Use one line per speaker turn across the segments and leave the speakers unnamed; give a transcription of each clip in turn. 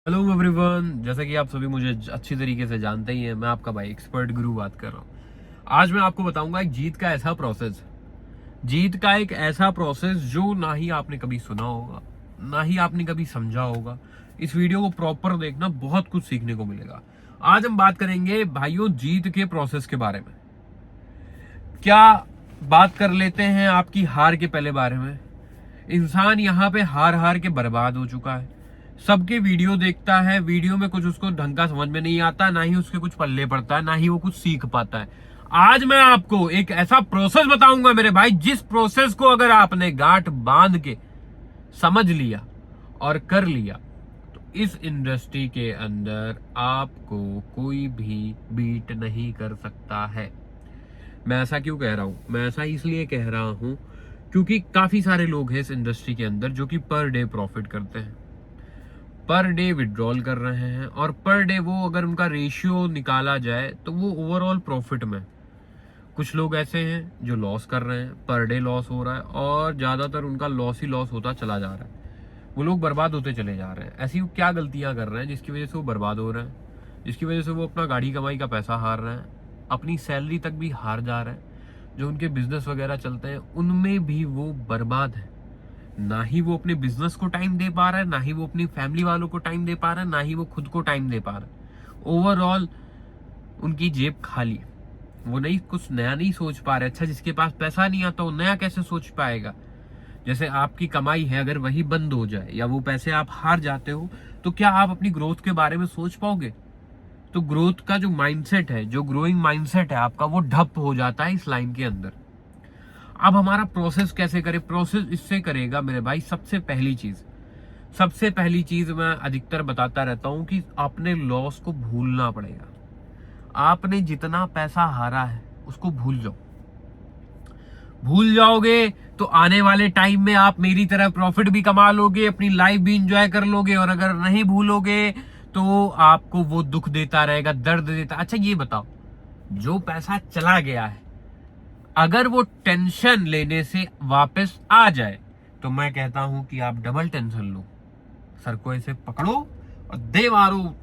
Hello everyone, जैसा कि आप सभी मुझे अच्छी तरीके से जानते ही हैं, मैं आपका भाई एक्सपर्ट गुरु बात कर रहा हूँ। आज मैं आपको बताऊंगा एक जीत का एक ऐसा प्रोसेस जो ना ही आपने कभी सुना होगा, ना ही आपने कभी समझा होगा। इस वीडियो को प्रॉपर देखना, बहुत कुछ सीखने को मिलेगा। आज हम बात करेंगे भाइयों जीत के प्रोसेस के बारे में। क्या बात कर लेते हैं आपकी हार के पहले बारे में। इंसान यहाँ पे हार हार के बर्बाद हो चुका है। सबके वीडियो देखता है, वीडियो में कुछ उसको ढंग का समझ में नहीं आता, ना ही उसके कुछ पल्ले पड़ता है, ना ही वो कुछ सीख पाता है। आज मैं आपको एक ऐसा प्रोसेस बताऊंगा मेरे भाई, जिस प्रोसेस को अगर आपने गांठ बांध के समझ लिया और कर लिया तो इस इंडस्ट्री के अंदर आपको कोई भी बीट नहीं कर सकता है। मैं ऐसा क्यों कह रहा हूं? मैं ऐसा इसलिए कह रहा हूं क्योंकि काफी सारे लोग हैं इस इंडस्ट्री के अंदर जो कि पर डे प्रॉफिट करते हैं, पर डे विड्रॉल कर रहे हैं, और पर डे वो अगर उनका रेशियो निकाला जाए तो वो ओवरऑल प्रॉफिट में। कुछ लोग ऐसे हैं जो लॉस कर रहे हैं, पर डे लॉस हो रहा है, और ज्यादातर उनका लॉस ही लॉस होता चला जा रहा है। वो लोग बर्बाद होते चले जा रहे हैं। ऐसी क्या गलतियां कर रहे हैं जिसकी वजह से वो बर्बाद हो रहे हैं, जिसकी वजह से वो अपना गाड़ी कमाई का पैसा हार रहे हैं, अपनी सैलरी तक भी हार जा रहे हैं। जो उनके बिजनेस वगैरह चलते हैं उनमें भी वो बर्बाद है। ना ही वो अपने बिजनेस को टाइम दे पा रहा है, ना ही वो अपनी फैमिली वालों को टाइम दे पा रहा है, ना ही वो खुद को टाइम दे पा रहा है। ओवरऑल उनकी जेब खाली। वो नहीं कुछ नया नहीं सोच पा रहे। अच्छा, जिसके पास पैसा नहीं आता वो नया कैसे सोच पाएगा? जैसे आपकी कमाई है, अगर वही बंद हो जाए या वो पैसे आप हार जाते हो, तो क्या आप अपनी ग्रोथ के बारे में सोच पाओगे? तो ग्रोथ का जो माइंडसेट है, जो ग्रोइंग माइंडसेट है आपका, वो ठप हो जाता है इस लाइन के अंदर। अब हमारा प्रोसेस कैसे करे? प्रोसेस इससे करेगा मेरे भाई, सबसे पहली चीज मैं अधिकतर बताता रहता हूं कि आपने लॉस को भूलना पड़ेगा। आपने जितना पैसा हारा है उसको भूल जाओगे तो आने वाले टाइम में आप मेरी तरह प्रॉफिट भी कमा लोगे, अपनी लाइफ भी इंजॉय कर लोगे। और अगर नहीं भूलोगे तो आपको वो दुख देता रहेगा, दर्द देता। अच्छा ये बताओ, जो पैसा चला गया है अगर वो टेंशन लेने से वापस आ जाए तो मैं कहता हूं कि आप डबल टेंशन लो। सर को ऐसे पकड़ो और दे मारो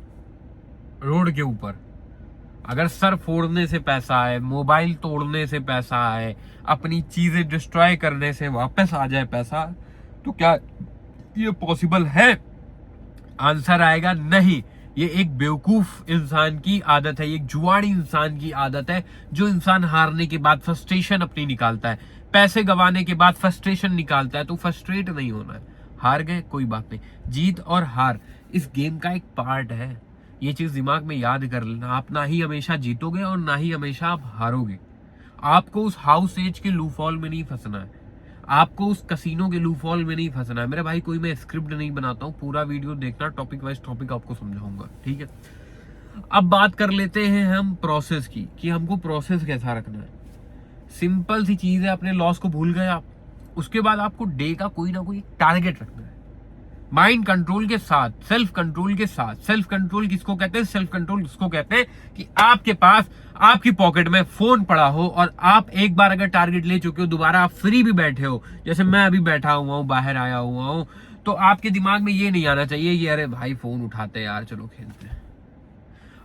रोड के ऊपर। अगर सर फोड़ने से पैसा आए, मोबाइल तोड़ने से पैसा आए, अपनी चीजें डिस्ट्रॉय करने से वापस आ जाए पैसा, तो क्या ये पॉसिबल है? आंसर आएगा नहीं। ये एक बेवकूफ इंसान की आदत है, एक जुआड़ी इंसान की आदत है। जो इंसान हारने के बाद फ्रस्ट्रेशन अपनी निकालता है, पैसे गंवाने के बाद फ्रस्ट्रेशन निकालता है, तो फ्रस्ट्रेट नहीं होना है। हार गए कोई बात नहीं, जीत और हार इस गेम का एक पार्ट है। ये चीज दिमाग में याद कर लेना। आप ना ही हमेशा जीतोगे और ना ही हमेशा आप हारोगे। आपको उस हाउस एज के लूफॉल में नहीं फंसना है, आपको उस कसीनो के लूफॉल में नहीं फंसना है मेरे भाई। कोई मैं स्क्रिप्ट नहीं बनाता हूँ, पूरा वीडियो देखना, टॉपिक वाइज टॉपिक आपको समझाऊंगा, ठीक है। अब बात कर लेते हैं हम प्रोसेस की, कि हमको प्रोसेस कैसा रखना है। सिंपल सी चीज है, अपने लॉस को भूल गए आप, उसके बाद आपको डे का कोई ना कोई टारगेट रखना है। माइंड कंट्रोल के साथ, सेल्फ कंट्रोल के साथ। सेल्फ कंट्रोल किसको कहते हैं? सेल्फ कंट्रोल इसको कहते हैं कि आपके पास, आपकी पॉकेट में फोन पड़ा हो और आप एक बार अगर टारगेट ले चुके हो, दोबारा आप फ्री भी बैठे हो, जैसे मैं अभी बैठा हुआ हूं, बाहर आया हुआ हूं, तो आपके दिमाग में ये नहीं आना चाहिए कि अरे भाई फोन उठाते यार, चलो खेलते हैं।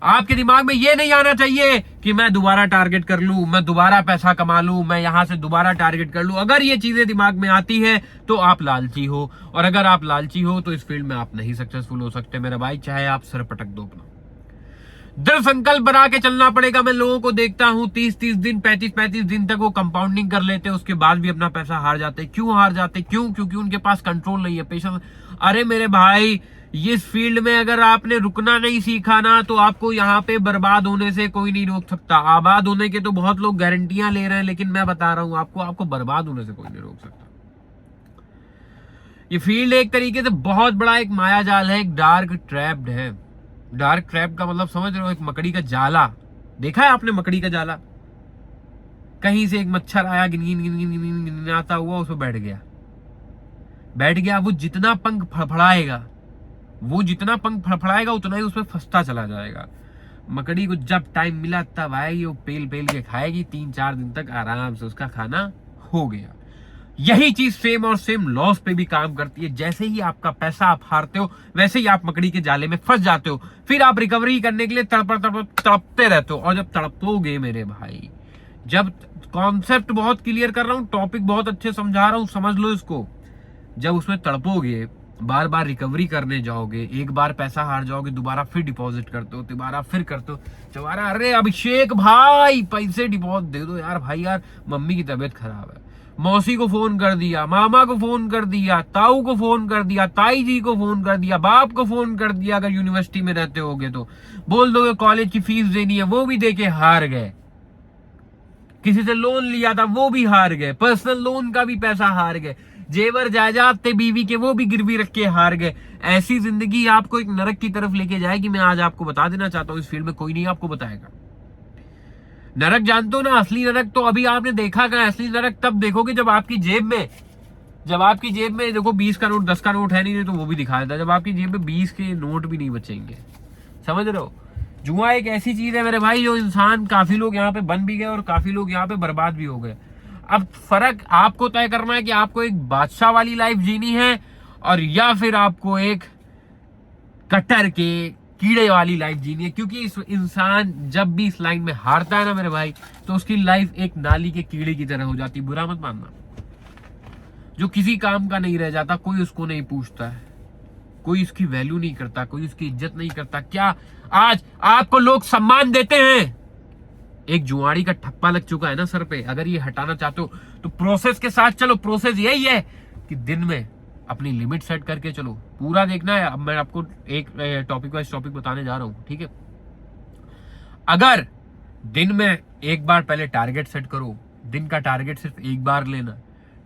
आपके दिमाग में ये नहीं आना चाहिए कि मैं दोबारा टारगेट कर लूं, मैं दोबारा पैसा कमा लूं, मैं यहां से दोबारा टारगेट कर लूं। अगर ये चीजें दिमाग में आती है तो आप लालची हो, और अगर आप लालची हो तो इस फील्ड में आप नहीं सक्सेसफुल हो सकते मेरे भाई, चाहे आप सर पटक दो अपना। दृढ़ संकल्प बना के चलना पड़ेगा। मैं लोगों को देखता हूं 30-30 दिन, 35-35 दिन तक वो कंपाउंडिंग कर लेते हैं, उसके बाद भी अपना पैसा हार जाते। क्यों हार जाते? क्योंकि उनके पास कंट्रोल नहीं है, पेशेंस। अरे मेरे भाई, इस फील्ड में अगर आपने रुकना नहीं सीखा ना, तो आपको यहाँ पे बर्बाद होने से कोई नहीं रोक सकता। आबाद होने के तो बहुत लोग गारंटियां ले रहे हैं, लेकिन मैं बता रहा हूं आपको बर्बाद होने से कोई नहीं रोक सकता। ये फील्ड एक तरीके से बहुत बड़ा एक माया जाल है, एक डार्क ट्रैप्ड है। डार्क ट्रैप का मतलब समझ रहे हो? एक मकड़ी का जाला। देखा है आपने मकड़ी का जाला? कहीं से एक मच्छर आया, गिनगिनाता हुआ, उसमें बैठ गया। वो जितना पंख फड़फड़ाएगा उतना ही उसमें फंसता चला जाएगा। मकड़ी को जब टाइम मिला तब आएगी, वो पेल पेल के खाएगी, 3-4 दिन तक आराम से उसका खाना हो गया। यही चीज सेम और सेम लॉस पे भी काम करती है। जैसे ही आपका पैसा आप हारते हो, वैसे ही आप मकड़ी के जाले में फंस जाते हो। फिर आप रिकवरी करने के लिए तड़पते रहते हो। और जब तड़पोगे मेरे भाई, जब कॉन्सेप्ट बहुत क्लियर कर रहा हूं, टॉपिक बहुत अच्छे समझा रहा हूं, समझ लो इसको। जब उसमें तड़पोगे, बार बार रिकवरी करने जाओगे, एक बार पैसा हार जाओगे, दोबारा फिर डिपॉजिट करते हो, दोबारा फिर करते हो, दोबारा अरे अभिषेक भाई पैसे डिपॉजिट दे दो यार, भाई यार मम्मी की तबीयत खराब है, मौसी को फोन कर दिया, मामा को फोन कर दिया, ताऊ को फोन कर दिया, ताई जी को फोन कर दिया, बाप को फोन कर दिया। अगर यूनिवर्सिटी में रहते होगे तो बोल दोगे कॉलेज की फीस देनी है, वो भी देके हार गए। किसी से लोन लिया था वो भी हार गए, पर्सनल लोन का भी पैसा हार गए, जेवर जायदाद थे बीवी के वो भी गिरवी रख के हार गए। ऐसी जिंदगी आपको एक नरक की तरफ लेके जाएगी। मैं आज आपको बता देना चाहता हूं, इस फील्ड में कोई नहीं आपको बताएगा। नरक जानते हो ना, असली नरक तो अभी आपने देखा कहां? असली नरक तब देखोगे जब आपकी जेब में देखो 20 का नोट 10 का नोट है नहीं तो वो भी दिखा देता, जब आपकी जेब में 20 के नोट भी नहीं बचेंगे। समझ रहे हो? जुआ एक ऐसी चीज है मेरे भाई, जो इंसान, काफी लोग यहाँ पे बन भी गए और काफी लोग यहाँ पे बर्बाद भी हो गए। अब फर्क आपको तय करना है कि आपको एक बादशाह वाली लाइफ जीनी है और या फिर आपको एक कट्टर के कीड़े वाली लाइफ जीनी है। क्योंकि इस इंसान जब भी इस लाइन में हारता है ना मेरे भाई, तो उसकी लाइफ एक नाली के कीड़े की तरह हो जाती है। बुरा मत मानना, जो किसी काम का नहीं रह जाता, कोई उसको नहीं पूछता है, कोई उसकी वैल्यू नहीं करता, कोई उसकी इज्जत नहीं करता। क्या आज आपको लोग सम्मान देते हैं? एक जुआड़ी का ठप्पा लग चुका है ना सर पे, अगर ये हटाना चाहते हो तो प्रोसेस के साथ चलो। प्रोसेस यही है कि दिन में अपनी लिमिट सेट करके चलो, पूरा देखना है। अब मैं आपको एक टॉपिक वाइज टॉपिक बताने जा रहा हूं, ठीक है? अगर दिन में एक बार पहले टारगेट सेट करो, दिन का टारगेट सिर्फ एक बार लेना,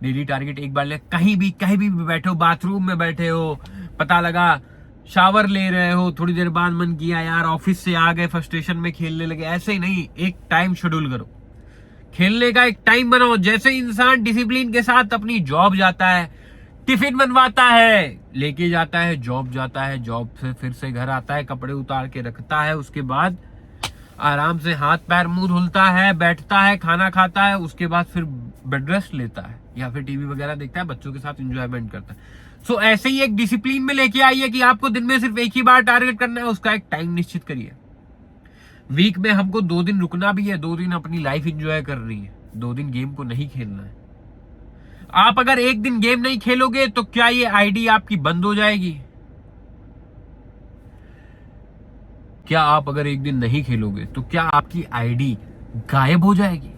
डेली टारगेट एक बार ले। कहीं भी बैठे हो, बाथरूम में बैठे हो, पता लगा शावर ले रहे हो, थोड़ी देर बाद मन किया यार ऑफिस से आ गए, फ्रस्ट्रेशन में खेलने लगे, ऐसे ही नहीं, एक टाइम शेड्यूल करो, खेलने का एक टाइम बनाओ। जैसे इंसान डिसिप्लिन के साथ अपनी जॉब जाता है, टिफिन बनवाता है, लेके जाता है, जॉब जाता है, जॉब से फिर से घर आता है, कपड़े उतार के रखता है, उसके बाद आराम से हाथ पैर मुंह धुलता है, बैठता है, खाना खाता है, उसके बाद फिर बेड रेस्ट लेता है या फिर टीवी वगैरह देखता है, बच्चों के साथ एंजॉयमेंट करता है। सो ऐसे ही एक डिसिप्लिन में लेके आइए कि आपको दिन में सिर्फ एक ही बार टारगेट करना है, उसका एक टाइम निश्चित करिए। वीक में हमको 2 दिन रुकना भी है, 2 दिन अपनी लाइफ एंजॉय करनी है, 2 दिन गेम को नहीं खेलना है। आप अगर एक दिन गेम नहीं खेलोगे तो क्या ये आईडी आपकी बंद हो जाएगी? क्या आप अगर एक दिन नहीं खेलोगे तो क्या आपकी आईडी गायब हो जाएगी?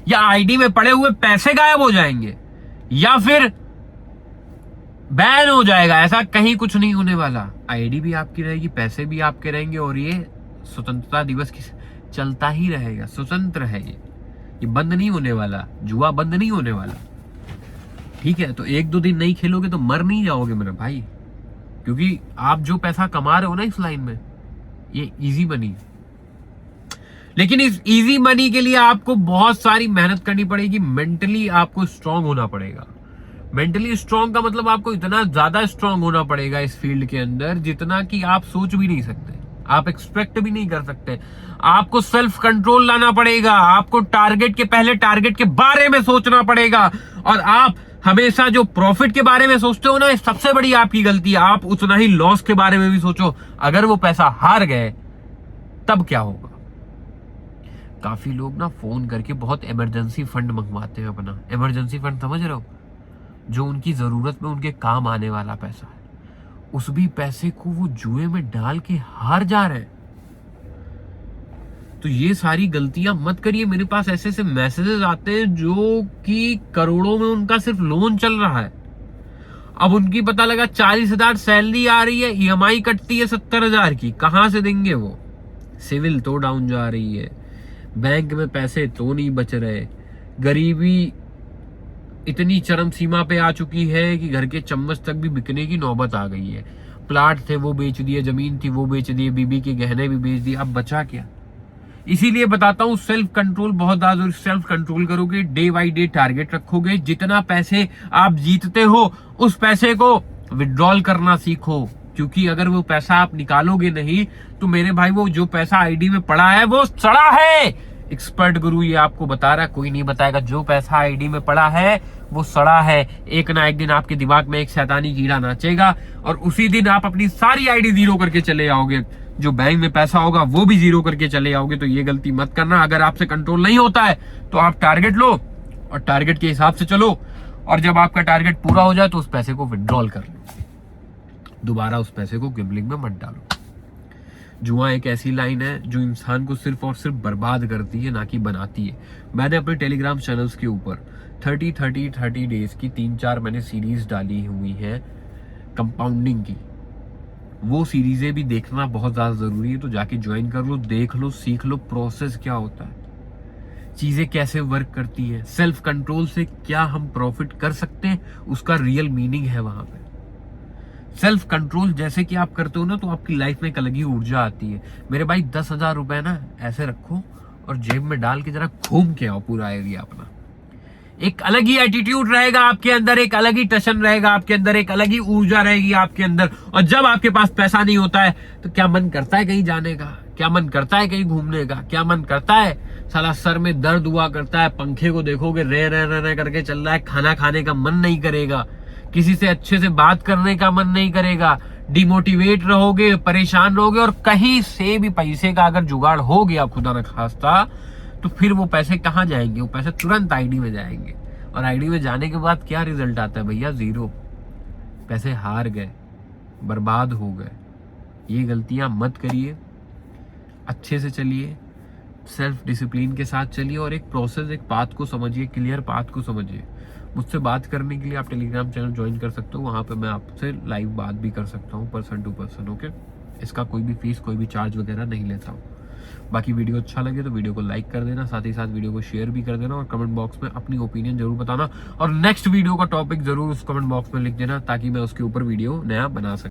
या आईडी में पड़े हुए पैसे गायब हो जाएंगे? या फिर बैन हो जाएगा? ऐसा कहीं कुछ नहीं होने वाला। आईडी भी आपकी रहेगी, पैसे भी आपके रहेंगे और ये स्वतंत्रता दिवस की चलता ही रहेगा। स्वतंत्र है ये बंद नहीं होने वाला, जुआ बंद नहीं होने वाला, ठीक है? तो 1-2 दिन नहीं खेलोगे तो मर नहीं जाओगे मेरे भाई, क्योंकि आप जो पैसा कमा रहे हो ना इस लाइन में, ये इजी मनी है। लेकिन इस इजी मनी के लिए आपको बहुत सारी मेहनत करनी पड़ेगी, मेंटली आपको स्ट्रांग होना पड़ेगा। मेंटली स्ट्रांग का मतलब आपको इतना ज्यादा स्ट्रांग होना पड़ेगा इस फील्ड के अंदर, जितना कि आप सोच भी नहीं सकते, आप एक्सपेक्ट भी नहीं कर सकते। आपको सेल्फ कंट्रोल लाना पड़ेगा, आपको टारगेट के पहले टारगेट के बारे में सोचना पड़ेगा। और आप हमेशा जो प्रॉफिट के बारे में सोचते हो ना, सबसे बड़ी आपकी गलती है। आप उतना ही लॉस के बारे में भी सोचो। अगर वो पैसा हार गए तब क्या होगा? काफी लोग ना फोन करके बहुत इमरजेंसी फंड मंगवाते हैं अपना। इमरजेंसी फंड समझ रहे हो? जो उनकी जरूरत में उनके काम आने वाला पैसा है, उस भी पैसे को वो जुए में डाल के हार जा रहे हैं। तो ये सारी गलतियां मत करिए। मेरे पास ऐसे ऐसे मैसेजेस आते हैं जो कि करोड़ों में उनका सिर्फ लोन चल रहा है। अब उनकी पता लगा 40,000 सैलरी आ रही है, ईएमआई कटती है 70,000 की, कहां से देंगे वो? सिविल तो डाउन जा रही है, बैंक में पैसे तो नहीं बच रहे, गरीबी इतनी चरम सीमा पे आ चुकी है कि घर के चम्मच तक भी बिकने की नौबत आ गई है। प्लाट थे वो बेच दिए, जमीन थी वो बेच दिए, बीबी के गहने भी बेच दिए, अब बचा क्या? इसीलिए बताता हूं सेल्फ कंट्रोल बहुत ज्यादा। सेल्फ कंट्रोल करोगे, डे बाई डे टारगेट रखोगे, जितना पैसे आप जीतते हो उस पैसे को विड्रॉल करना सीखो। क्योंकि अगर वो पैसा आप निकालोगे नहीं तो मेरे भाई वो जो पैसा आईडी में पड़ा है वो सड़ा है, एक्सपर्ट गुरु ये आपको बता रहा है, कोई नहीं बताएगा। जो पैसा आईडी में पड़ा है वो सड़ा है। एक ना एक दिन आपके दिमाग में एक शैतानी कीड़ा नाचेगा और उसी दिन आप अपनी सारी आईडी जीरो करके चले आओगे। जो बैंक में पैसा होगा वो भी जीरो करके चले आओगे। तो ये गलती मत करना। अगर आपसे कंट्रोल नहीं होता है तो आप टारगेट लो और टारगेट के हिसाब से चलो, और जब आपका टारगेट पूरा हो जाए तो उस पैसे को विड्रॉल कर लो। दोबारा उस पैसे को गैम्बलिंग में मत डालो। जुआ एक ऐसी लाइन है जो इंसान को सिर्फ और सिर्फ बर्बाद करती है, ना कि बनाती है। मैंने अपने टेलीग्राम चैनल्स के ऊपर 30 डेज की 3-4 मैंने सीरीज डाली हुई है कंपाउंडिंग की। वो सीरीजें भी देखना बहुत ज्यादा जरूरी है। तो जाके ज्वाइन कर लो, देख लो, सीख लो प्रोसेस क्या होता है, चीजें कैसे वर्क करती है, सेल्फ कंट्रोल से क्या हम प्रॉफिट कर सकते हैं, उसका रियल मीनिंग है वहां पे। सेल्फ कंट्रोल जैसे कि आप करते हो ना तो आपकी लाइफ में एक अलग ही ऊर्जा आती है। मेरे भाई 10,000 रुपए ना ऐसे रखो और जेब में डाल के जरा घूम के आओ पूरा एरिया अपना। एक अलग ही एटीट्यूड रहेगा आपके अंदर, एक अलग ही टशन रहेगा आपके अंदर, एक अलग ही ऊर्जा रहेगी आपके अंदर। और जब आपके पास पैसा नहीं होता है तो क्या मन करता है कहीं जाने का, क्या मन करता है कहीं घूमने का, क्या मन करता है, साला सर में दर्द हुआ करता है, पंखे को देखोगे रे रे रे रे करके चल रहा है, खाना खाने का मन नहीं करेगा, किसी से अच्छे से बात करने का मन नहीं करेगा, डिमोटिवेट रहोगे, परेशान रहोगे। और कहीं से भी पैसे का अगर जुगाड़ हो गया खुदा न खास्ता तो फिर वो पैसे कहाँ जाएंगे? वो पैसे तुरंत आईडी में जाएंगे। और आईडी में जाने के बाद क्या रिजल्ट आता है भैया? जीरो। पैसे हार गए, बर्बाद हो गए। ये गलतियां मत करिए, अच्छे से चलिए, सेल्फ डिसिप्लिन के साथ चलिए और एक प्रोसेस, एक पाथ को समझिए, क्लियर पाथ को समझिए। मुझसे बात करने के लिए आप टेलीग्राम चैनल ज्वाइन कर सकते हो। वहां पे मैं आपसे लाइव बात भी कर सकता हूँ पर्सन टू पर्सन। ओके, इसका कोई भी फीस, कोई भी चार्ज वगैरह नहीं लेता हूँ। बाकी वीडियो अच्छा लगे तो वीडियो को लाइक कर देना, साथ ही साथ वीडियो को शेयर भी कर देना और कमेंट बॉक्स में अपनी ओपिनियन जरूर बताना। और नेक्स्ट वीडियो का टॉपिक जरूर उस कमेंट बॉक्स में लिख देना ताकि मैं उसके ऊपर वीडियो नया बना सकूं।